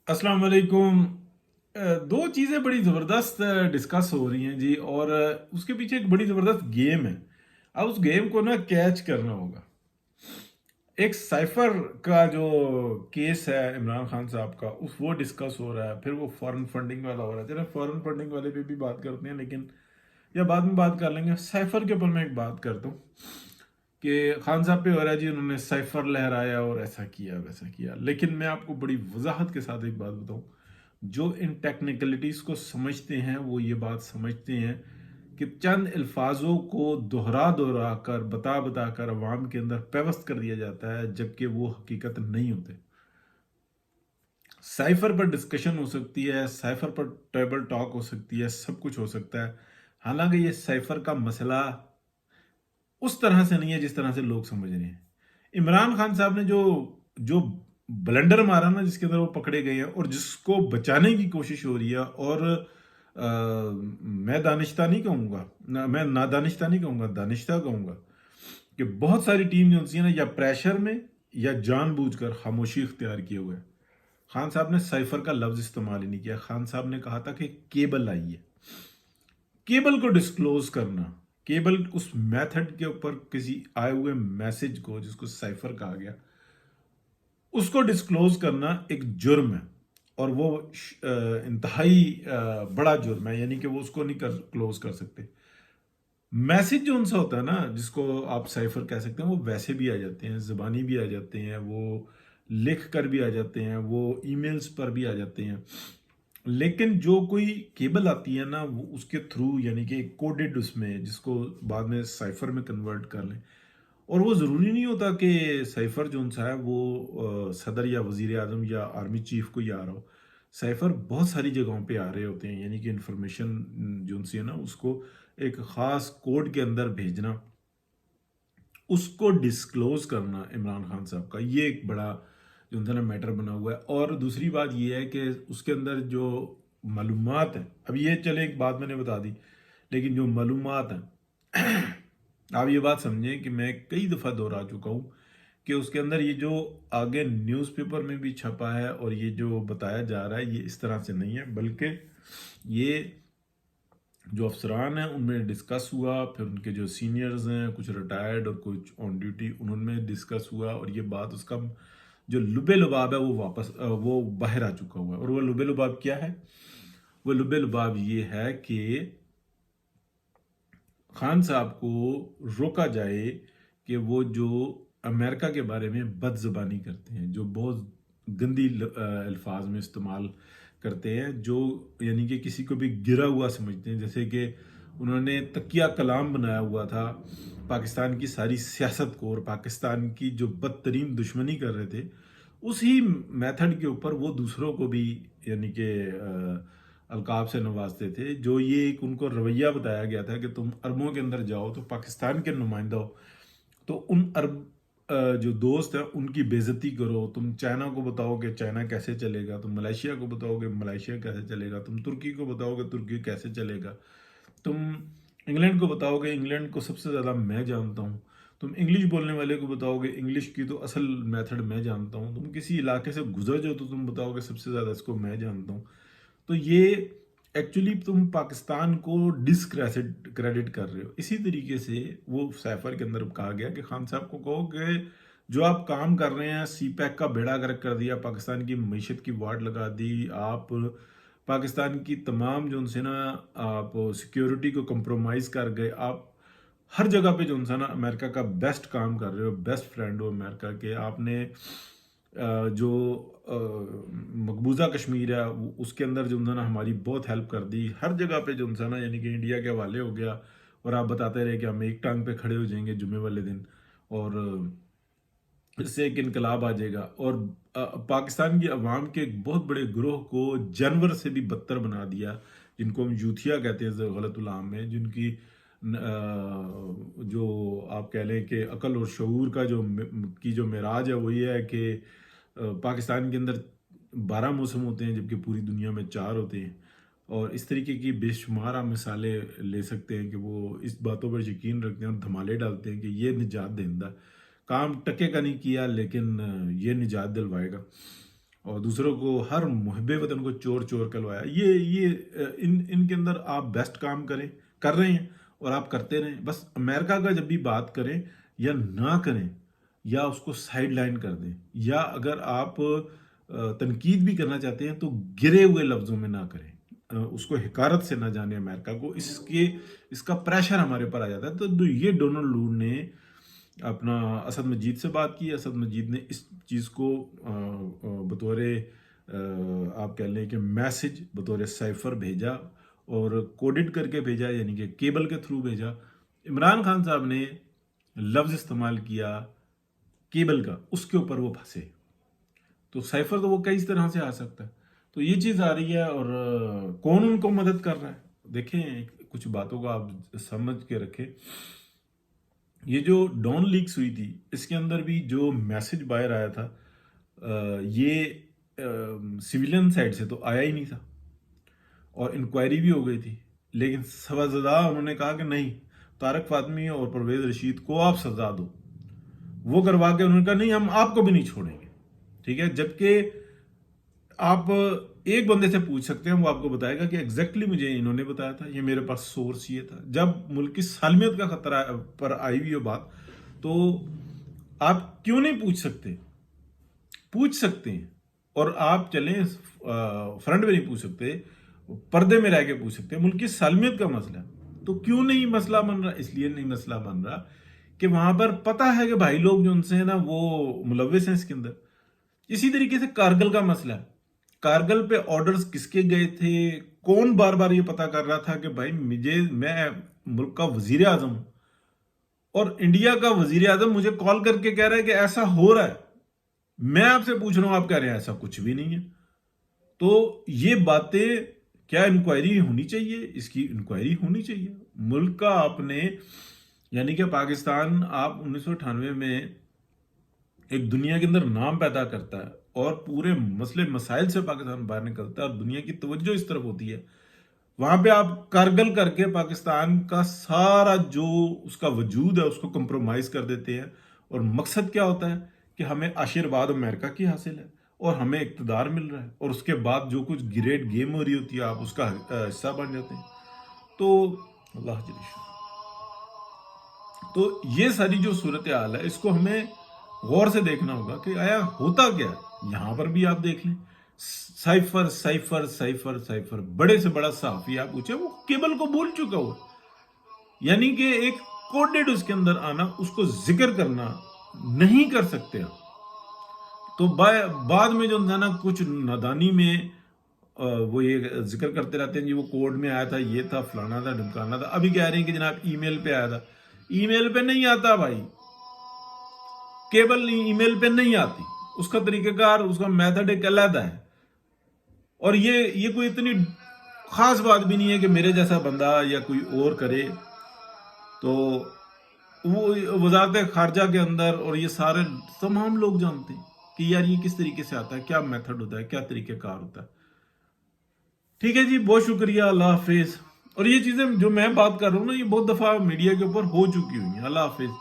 अस्सलाम वालेकुम। दो चीज़ें बड़ी ज़बरदस्त डिस्कस हो रही हैं जी, और उसके पीछे एक बड़ी ज़बरदस्त गेम है। अब उस गेम को ना कैच करना होगा। एक साइफर का जो केस है इमरान खान साहब का, उस वो डिस्कस हो रहा है, फिर वो फॉरेन फंडिंग वाला हो रहा है। चलो फॉरेन फंडिंग वाले पे भी बात करते हैं, लेकिन या बाद में बात कर लेंगे। साइफर के ऊपर मैं एक बात करता हूँ कि खान साहब पे हो रहा है जी, उन्होंने साइफर लहराया और ऐसा किया वैसा किया। लेकिन मैं आपको बड़ी वजाहत के साथ एक बात बताऊं, जो इन टेक्निकलिटीज़ को समझते हैं वो ये बात समझते हैं कि चंद अल्फाजों को दोहरा दोहरा कर बता बता कर अवाम के अंदर पेवस्त कर दिया जाता है, जबकि वो हकीकत नहीं होते। साइफर पर डिस्कशन हो सकती है, साइफर पर टेबल टॉक हो सकती है, सब कुछ हो सकता है। हालांकि ये साइफर का मसला उस तरह से नहीं है जिस तरह से लोग समझ रहे हैं। इमरान खान साहब ने जो जो ब्लंडर मारा ना, जिसके अंदर वो पकड़े गए हैं और जिसको बचाने की कोशिश हो रही है, और मैं दानिश्ता नहीं कहूँगा ना, मैं नादानिश्ता नहीं कहूँगा, दानिश्ता कहूँगा कि बहुत सारी टीम जो होती है ना, या प्रेशर में या जानबूझकर खामोशी इख्तियार किए हुए है। खान साहब ने साइफर का लफ्ज इस्तेमाल ही नहीं किया। खान साहब ने कहा था कि केबल आई है। केबल को डिस्क्लोज करना, केबल उस मेथड के ऊपर किसी आए हुए मैसेज को जिसको साइफर कहा गया, उसको डिस्क्लोज करना एक जुर्म है। और वो इंतहाई बड़ा जुर्म है, यानी कि वो उसको नहीं कर क्लोज कर सकते। मैसेज जो उनसे होता है ना, जिसको आप साइफर कह सकते हैं, वो वैसे भी आ जाते हैं, ज़बानी भी आ जाते हैं, वो लिख कर भी आ जाते हैं, वो ईमेल्स पर भी आ जाते हैं। लेकिन जो कोई केबल आती है ना, वो उसके थ्रू, यानी कि कोडेड उसमें, जिसको बाद में साइफर में कन्वर्ट कर लें। और वो ज़रूरी नहीं होता कि साइफर जो सा है वो सदर या वजीर आजम या आर्मी चीफ को ही आ रहा हो। साइफर बहुत सारी जगहों पे आ रहे होते हैं, यानी कि इंफॉर्मेशन जो सी है ना, उसको एक ख़ास कोड के अंदर भेजना, उसको डिस्क्लोज करना इमरान खान साहब का ये एक बड़ा जो है ना मैटर बना हुआ है। और दूसरी बात ये है कि उसके अंदर जो मालूमात है, अब ये चले एक बात मैंने बता दी, लेकिन जो मालूमात है आप ये बात समझें कि मैं कई दफ़ा दोहरा चुका हूँ कि उसके अंदर ये जो आगे न्यूज़पेपर में भी छपा है और ये जो बताया जा रहा है, ये इस तरह से नहीं है, बल्कि ये जो अफसरान हैं उनमें डिस्कस हुआ, फिर उनके जो सीनियर्स हैं, कुछ रिटायर्ड और कुछ ऑन ड्यूटी, उन्होंने डिस्कस हुआ, और ये बात उसका जो लुबे लुबाब है वो वापस वो बाहर आ चुका हुआ है। और वो लुबे लुबाब क्या है? वो लुबे लुबाब ये है कि खान साहब को रोका जाए कि वो जो अमेरिका के बारे में बदज़बानी करते हैं, जो बहुत गंदी अल्फाज में इस्तेमाल करते हैं, जो यानी कि किसी को भी गिरा हुआ समझते हैं। जैसे कि उन्होंने तकिया कलाम बनाया हुआ था पाकिस्तान की सारी सियासत को, और पाकिस्तान की जो बदतरीन दुश्मनी कर रहे थे, उसी मेथड के ऊपर वो दूसरों को भी यानी कि अलकाब से नवाजते थे। जो ये एक उनको रवैया बताया गया था कि तुम अरबों के अंदर जाओ तो पाकिस्तान के नुमाइंदा हो, तो उन अरब जो दोस्त हैं उनकी बेइज्जती करो। तुम चाइना को बताओगे चाइना कैसे चलेगा, तुम मलेशिया को बताओगे मलेशिया कैसे चलेगा, तुम तुर्की को बताओगे तुर्की कैसे चलेगा, तुम इंग्लैंड को बताओगे इंग्लैंड को सबसे ज़्यादा मैं जानता हूँ, तुम इंग्लिश बोलने वाले को बताओगे इंग्लिश की तो असल मेथड मैं जानता हूँ, तुम किसी इलाके से गुजर जाओ तो तुम बताओगे सबसे ज़्यादा इसको मैं जानता हूँ। तो ये एक्चुअली तुम पाकिस्तान को डिसक्रेडिट क्रेडिट कर रहे हो। इसी तरीके से वो सैफर के अंदर कहा गया कि खान साहब को कहो कि जो आप काम कर रहे हैं, सी पैक का बेड़ा गर्क कर दिया, पाकिस्तान की मीशत की वाट लगा दी, आप पाकिस्तान की तमाम जो उनसे ना आप सिक्योरिटी को कंप्रोमाइज़ कर गए, आप हर जगह पे जो उनसे ना अमेरिका का बेस्ट काम कर रहे हो, बेस्ट फ्रेंड हो अमेरिका के। आपने जो मकबूजा कश्मीर है उसके अंदर जो ना हमारी बहुत हेल्प कर दी, हर जगह पे जो ना, यानी कि इंडिया के हवाले हो गया, और आप बताते रहे कि हम एक टांग पे खड़े हो जाएंगे जुमे वाले दिन, और इससे एक इनकलाब आ जाएगा। और पाकिस्तान की अवाम के एक बहुत बड़े ग्रोह को जानवर से भी बदतर बना दिया, जिनको हम यूथिया कहते हैं गलत उलाम में, जिनकी जो आप कह लें कि अकल और शऊर का जो मेराज है वो ये है कि पाकिस्तान के अंदर 12 मौसम होते हैं जबकि पूरी दुनिया में 4 होते हैं। और इस तरीके की बेशुमार आप मिसालें ले सकते हैं कि वो इस बातों पर यकीन रखते हैं और धमाले डालते हैं कि ये निजात दहिंदा काम टके का नहीं किया, लेकिन ये निजात दिलवाएगा। اور دوسروں کو ہر محب وطن کو چور چور کلوایا. یہ ان کے اندر آپ بیسٹ کام کر رہے ہیں اور آپ کرتے رہیں. بس امریکہ کا جب بھی بات کریں یا نہ کریں یا اس کو سائیڈ لائن کر دیں, یا اگر آپ تنقید بھی کرنا چاہتے ہیں تو گرے ہوئے لفظوں میں نہ کریں, اس کو حقارت سے نہ جانے امریکہ کو. اس کا پریشر ہمارے پر آ جاتا ہے. تو یہ ڈونلڈ لو نے اپنا اسد مجید سے بات کی. اسد مجید نے اس چیز کو بطور آپ کہہ لیں کہ میسج بطور سائفر بھیجا اور کوڈڈ کر کے بھیجا, یعنی کہ کیبل کے تھرو بھیجا. عمران خان صاحب نے لفظ استعمال کیا کیبل کا, اس کے اوپر وہ پھنسے. تو سائفر تو وہ کئی طرح سے آ سکتا ہے. تو یہ چیز آ رہی ہے اور کون ان کو مدد کر رہا ہے. دیکھیں کچھ باتوں کو آپ سمجھ کے رکھیں. یہ جو ڈون لیکس ہوئی تھی اس کے اندر بھی جو میسج باہر آیا تھا یہ سویلین سائڈ سے تو آیا ہی نہیں تھا, اور انکوائری بھی ہو گئی تھی. لیکن سزا انہوں نے کہا کہ نہیں, طارق فاطمی اور پرویز رشید کو آپ سزا دو. وہ کروا کے انہوں نے کہا نہیں ہم آپ کو بھی نہیں چھوڑیں گے. ٹھیک ہے, جبکہ آپ ایک بندے سے پوچھ سکتے ہیں, وہ آپ کو بتائے گا کہ ایگزیکٹلی مجھے انہوں نے بتایا تھا, یہ میرے پاس سورس یہ تھا. جب ملک کی سالمیت کا خطرہ پر آئی ہوئی بات, تو آپ کیوں نہیں پوچھ سکتے؟ پوچھ سکتے ہیں, اور آپ چلیں فرنٹ میں نہیں پوچھ سکتے, پردے میں رہ کے پوچھ سکتے ہیں. ملک کی سالمیت کا مسئلہ تو کیوں نہیں مسئلہ بن رہا؟ اس لیے نہیں مسئلہ بن رہا کہ وہاں پر پتہ ہے کہ بھائی لوگ جو ان سے ہیں نا وہ ملوث ہیں اس کے اندر. اسی طریقے سے کارگل کا مسئلہ ہے. کارگل پہ آرڈرز کس کے گئے تھے, کون بار بار یہ پتا کر رہا تھا کہ بھائی میں ملک کا وزیر اعظم ہوں, اور انڈیا کا وزیر اعظم مجھے کال کر کے کہہ رہا ہے کہ ایسا ہو رہا ہے, میں آپ سے پوچھ رہا ہوں, آپ کہہ رہے ہیں ایسا کچھ بھی نہیں ہے. تو یہ باتیں کیا انکوائری ہونی چاہیے؟ اس کی انکوائری ہونی چاہیے. ملک کا آپ نے, یعنی کہ پاکستان آپ 1998 میں ایک دنیا کے اندر نام پیدا کرتا ہے اور پورے مسئلے مسائل سے پاکستان باہر نکلتا ہے اور دنیا کی توجہ اس طرف ہوتی ہے. وہاں پہ آپ کارگل کر کے پاکستان کا سارا جو اس کا وجود ہے اس کو کمپرومائز کر دیتے ہیں. اور مقصد کیا ہوتا ہے کہ ہمیں آشیرواد امریکہ کی حاصل ہے اور ہمیں اقتدار مل رہا ہے, اور اس کے بعد جو کچھ گریٹ گیم ہو رہی ہوتی ہے آپ اس کا حصہ بن جاتے ہیں. تو اللہ جل شان. تو یہ ساری جو صورتحال ہے اس کو ہمیں غور سے دیکھنا ہوگا کہ آیا ہوتا کیا ہے. یہاں پر بھی آپ دیکھ لیں, سائفر سائفر سائفر سائفر, بڑے سے بڑا صحافی آپ پوچھے وہ کیبل کو بول چکا ہو, یعنی کہ ایک کوڈڈ اس کے اندر آنا, اس کو ذکر کرنا نہیں کر سکتے آپ. تو بعد میں جو نا کچھ نادانی میں وہ یہ ذکر کرتے رہتے ہیں جی وہ کوڈ میں آیا تھا, یہ تھا, فلانا تھا, ڈمکانا تھا. ابھی کہہ رہے ہیں کہ جناب ای میل پہ آیا تھا. ای میل پہ نہیں آتا بھائی, کیبل ای میل پہ نہیں آتی, اس کا طریقہ کار, اس کا میتھڈ ایک علیحدہ ہے. اور یہ کوئی اتنی خاص بات بھی نہیں ہے کہ میرے جیسا بندہ یا کوئی اور کرے. تو وہ وزارت خارجہ کے اندر اور یہ سارے تمام لوگ جانتے ہیں کہ یار یہ کس طریقے سے آتا ہے, کیا میتھڈ ہوتا ہے, کیا طریقہ کار ہوتا ہے. ٹھیک ہے جی, بہت شکریہ, اللہ حافظ. اور یہ چیزیں جو میں بات کر رہا ہوں نا یہ بہت دفعہ میڈیا کے اوپر ہو چکی ہوئی ہیں. اللہ حافظ.